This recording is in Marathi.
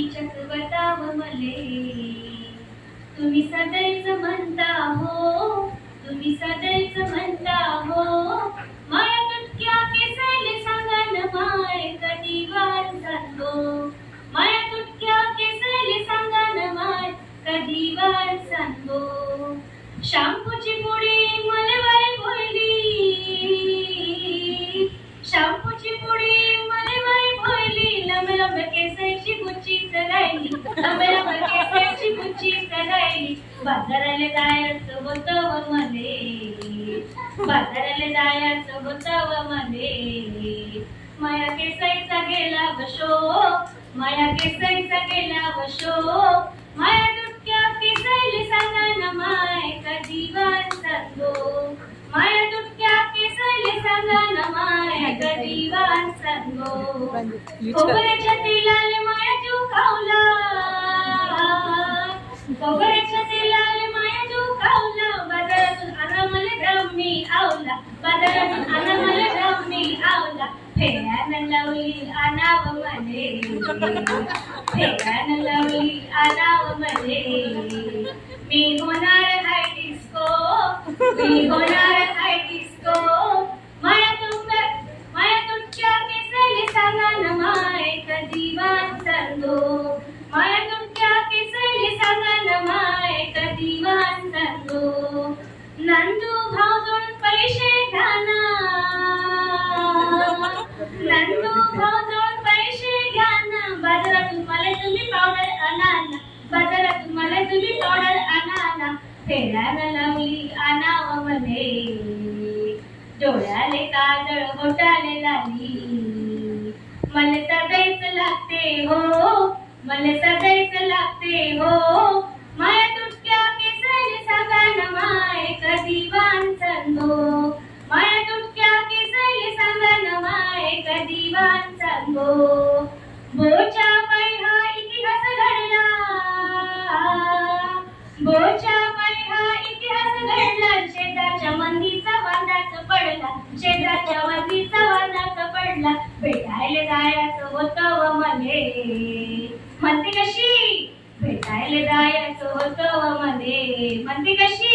मीचच बताव मले. तुम्ही सदैच म्हणता हो, तुम्ही सदैच म्हणता हो, माया तुटक्या केसाले सांगा न माय कधी वार सांगो. माया तुटक्या केसाले सांगा न माय कधी वार सांगो. शॅम्पूची पुडी मलवाई भोयली, शॅम्पूची पुडी मलवाई भोयली, लंब लंब केसाची गुच्ची सगायली, लंब लंब केसाची गुच्ची सगायली. बाजाराला जायचं होतं मले, बाजाराला जायचं होतं मले. माया केसाईचा गेला वशो, माया केसाईचा गेला वशो, माया तुटक्या केसाईले सांगा न माय कधी वार सांगो. माया तुटक्या केसाईले सांगा न माय कधी वार सांगो. खोबऱ्याच्या तेलाले माया जीव खावला, खोबऱ्याच्या तेलाले माया जीव खावला. बाजारातून आणा मला ब्राह्मी आवला, बाजारातून आणा मला ब्राह्मी आवला. फेऱ्यानं लावली आणाव मले, फेऱ्यानं लावली आणाव मले. मी होणार हाय डिस्को, मी होणार हाय डिस्को. माया तुटक्या केसाले सांगा न माय कधी वार सांगो. माया तुटक्या केसाले सांगा न माय कधी वार सांगो. नंदू भाव दोन पैसे घाना, नंदू भाव दोन पैसे घ्या ना. बाजारातून मला तुम्ही पावडर आणा, बाजारातून मला तुम्ही पावडर आणा. फेऱ्यानं लावली आणाव मले, डोळ्याले काजळ बोटाले लाली. मला सदैच लागते हो, मला सदैच लागते हो. माया तुटक्या केसाले सांगा न माय कधी वार सांगो. माया तुटक्या केसाले सांगा न माय कधी वार सांगो. बोच्या पायी हा इतिहास घडला, बोच्या पायी हा इतिहास घडला. शेजारच्या मंदीचा वादाच पडला, शेजारच्या मंदीचा वादाच पडला. भेटायला जायचं होतं मले, म्हणते कशी भेटायला जायचं होतं मले, म्हणते कशी